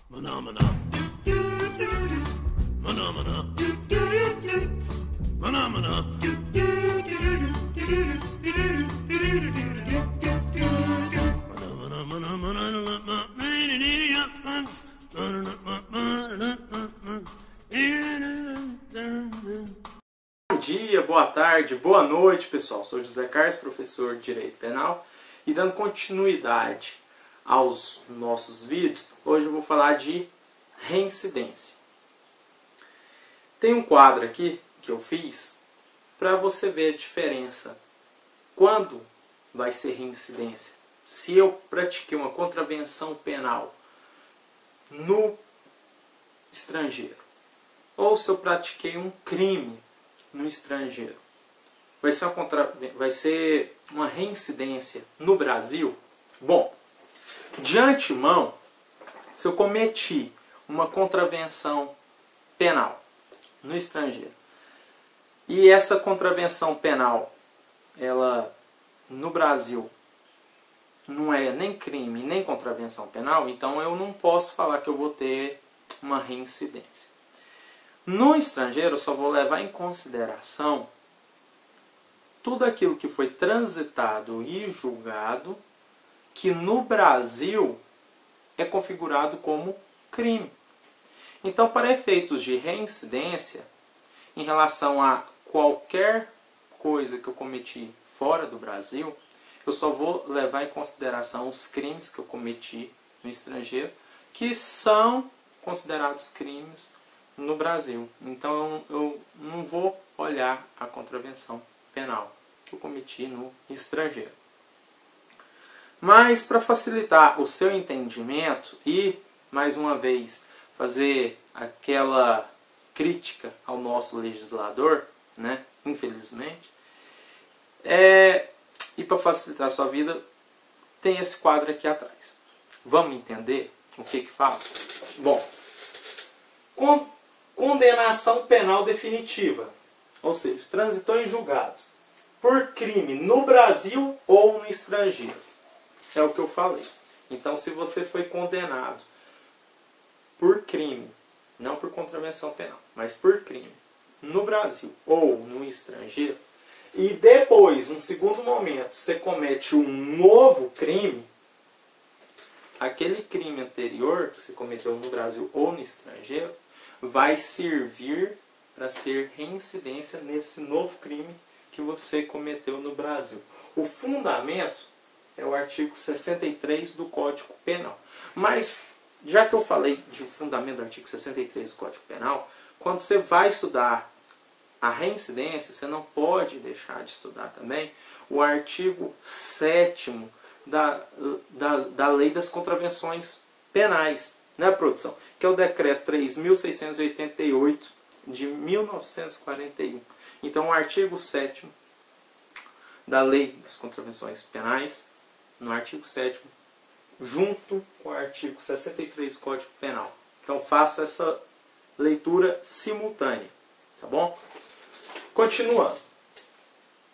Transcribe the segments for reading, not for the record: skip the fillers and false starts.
Maná, maná. Maná, maná. Maná, maná. Bom dia, boa tarde, boa noite, pessoal. Sou José Carlos, professor de Direito Penal, e dando continuidade aos nossos vídeos, hoje eu vou falar de reincidência. Tem um quadro aqui que eu fiz para você ver a diferença. Quando vai ser reincidência? Se eu pratiquei uma contravenção penal no estrangeiro, ou se eu pratiquei um crime no estrangeiro, vai ser uma reincidência no Brasil? Bom, de antemão, se eu cometi uma contravenção penal no estrangeiro, e essa contravenção penal, ela no Brasil não é nem crime nem contravenção penal, então eu não posso falar que eu vou ter uma reincidência. No estrangeiro, eu só vou levar em consideração tudo aquilo que foi transitado e julgado, que no Brasil é configurado como crime. Então, para efeitos de reincidência, em relação a qualquer coisa que eu cometi fora do Brasil, eu só vou levar em consideração os crimes que eu cometi no estrangeiro, que são considerados crimes no Brasil. Então eu não vou olhar a contravenção penal que eu cometi no estrangeiro. Mas para facilitar o seu entendimento e, mais uma vez, fazer aquela crítica ao nosso legislador, né, infelizmente, e para facilitar a sua vida, tem esse quadro aqui atrás. Vamos entender o que fala? Bom, condenação penal definitiva, ou seja, transitou em julgado por crime no Brasil ou no estrangeiro. É o que eu falei. Então, se você foi condenado por crime, não por contravenção penal, mas por crime no Brasil ou no estrangeiro, e depois, num segundo momento, você comete um novo crime, aquele crime anterior que você cometeu no Brasil ou no estrangeiro vai servir para ser reincidência nesse novo crime que você cometeu no Brasil. O fundamento é o artigo 63 do Código Penal. Mas, já que eu falei de fundamento do artigo 63 do Código Penal, quando você vai estudar a reincidência, você não pode deixar de estudar também o artigo 7º da Lei das Contravenções Penais, né, produção? Que é o Decreto 3.688 de 1941. Então, o artigo 7º da Lei das Contravenções Penais, no artigo 7º, junto com o artigo 63 do Código Penal. Então, faça essa leitura simultânea, tá bom? Continuando.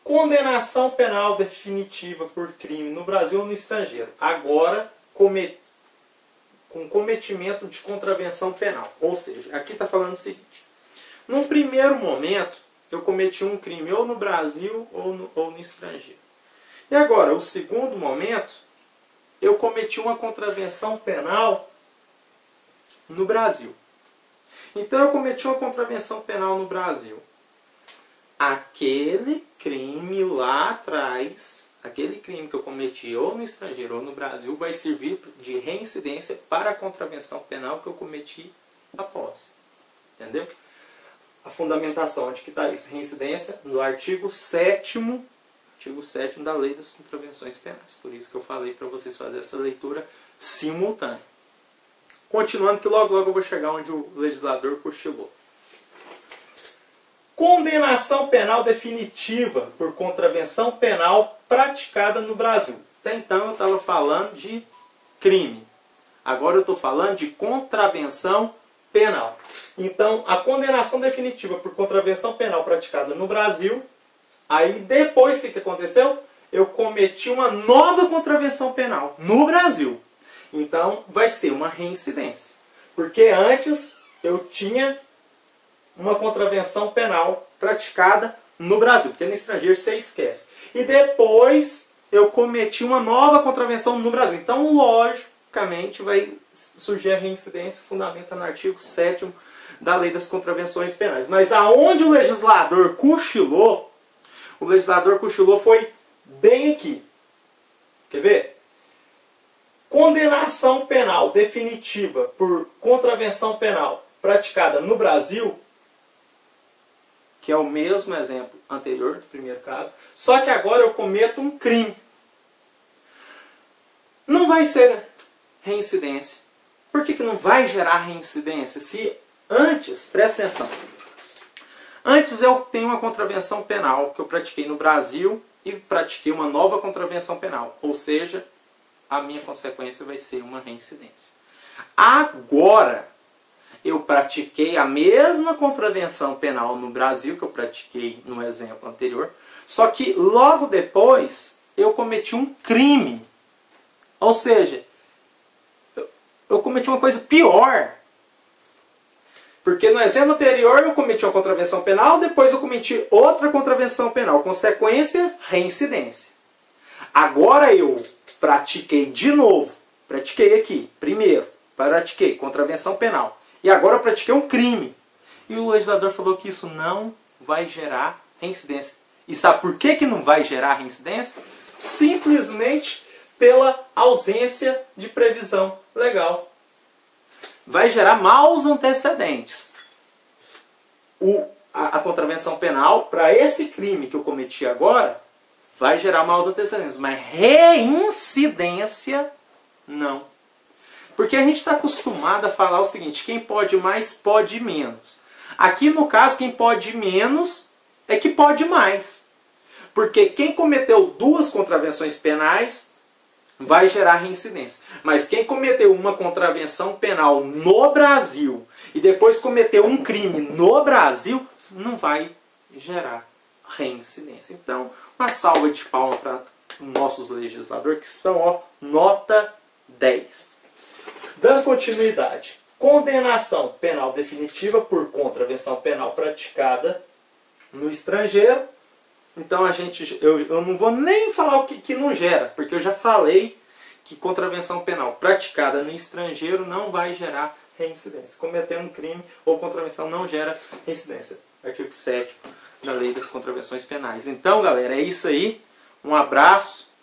Condenação penal definitiva por crime no Brasil ou no estrangeiro. Agora, com cometimento de contravenção penal. Ou seja, aqui está falando o seguinte. Num primeiro momento, eu cometi um crime ou no Brasil ou no estrangeiro. E agora, o segundo momento, eu cometi uma contravenção penal no Brasil. Então, eu cometi uma contravenção penal no Brasil. Aquele crime lá atrás, aquele crime que eu cometi ou no estrangeiro ou no Brasil, vai servir de reincidência para a contravenção penal que eu cometi após. Entendeu? A fundamentação, onde que está isso? Reincidência no artigo 7º da Lei das Contravenções Penais. Por isso que eu falei para vocês fazerem essa leitura simultânea. Continuando, que logo logo eu vou chegar onde o legislador cochilou. Condenação penal definitiva por contravenção penal praticada no Brasil. Até então eu estava falando de crime. Agora eu estou falando de contravenção penal. Então, a condenação definitiva por contravenção penal praticada no Brasil, aí depois o que aconteceu? Eu cometi uma nova contravenção penal no Brasil. Então, vai ser uma reincidência. Porque antes eu tinha uma contravenção penal praticada no Brasil, porque no estrangeiro você esquece. E depois eu cometi uma nova contravenção no Brasil. Então, logicamente, vai surgir a reincidência fundamentada no artigo 7º da Lei das Contravenções Penais. Mas aonde o legislador cochilou foi bem aqui. Quer ver? Condenação penal definitiva por contravenção penal praticada no Brasil, que é o mesmo exemplo anterior do primeiro caso, só que agora eu cometo um crime. Não vai ser reincidência. Por que não vai gerar reincidência? Se antes, presta atenção, antes eu tenho uma contravenção penal que eu pratiquei no Brasil e pratiquei uma nova contravenção penal, ou seja, a minha consequência vai ser uma reincidência. Agora, eu pratiquei a mesma contravenção penal no Brasil que eu pratiquei no exemplo anterior, só que logo depois eu cometi um crime. Ou seja, eu cometi uma coisa pior. Porque no exemplo anterior eu cometi uma contravenção penal, depois eu cometi outra contravenção penal. Consequência, reincidência. Agora eu pratiquei de novo. Pratiquei aqui, primeiro. Pratiquei contravenção penal. E agora eu pratiquei um crime. E o legislador falou que isso não vai gerar reincidência. E sabe por que não vai gerar reincidência? Simplesmente pela ausência de previsão legal. Vai gerar maus antecedentes. A contravenção penal, para esse crime que eu cometi agora, vai gerar maus antecedentes. Mas reincidência, não. Porque a gente está acostumado a falar o seguinte: quem pode mais, pode menos. Aqui no caso, quem pode menos é que pode mais. Porque quem cometeu duas contravenções penais vai gerar reincidência. Mas quem cometeu uma contravenção penal no Brasil e depois cometeu um crime no Brasil, não vai gerar reincidência. Então, uma salva de palmas para nossos legisladores, que são nota 10. Dando continuidade. Condenação penal definitiva por contravenção penal praticada no estrangeiro. Então eu não vou nem falar o que não gera, porque eu já falei que contravenção penal praticada no estrangeiro não vai gerar reincidência. Cometendo crime ou contravenção não gera reincidência. Artigo 7º da Lei das Contravenções Penais. Então, galera, é isso aí. Um abraço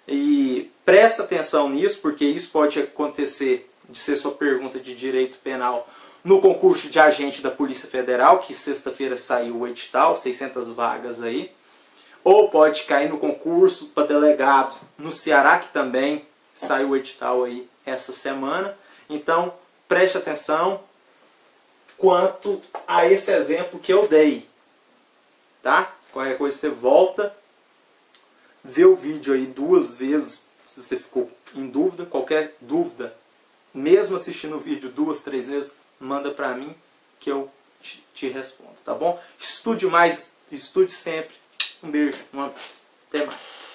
e presta atenção nisso, porque isso pode acontecer de ser sua pergunta de direito penal no concurso de agente da Polícia Federal, que sexta-feira saiu o edital, 600 vagas aí. Ou pode cair no concurso para delegado no Ceará, que também saiu o edital aí essa semana. Então, preste atenção quanto a esse exemplo que eu dei. Tá? Qualquer coisa você volta, vê o vídeo aí 2 vezes, se você ficou em dúvida. Qualquer dúvida, mesmo assistindo o vídeo 2, 3 vezes, manda para mim que eu te respondo, tá bom? Estude mais, estude sempre. Um beijo, um abraço. Até mais.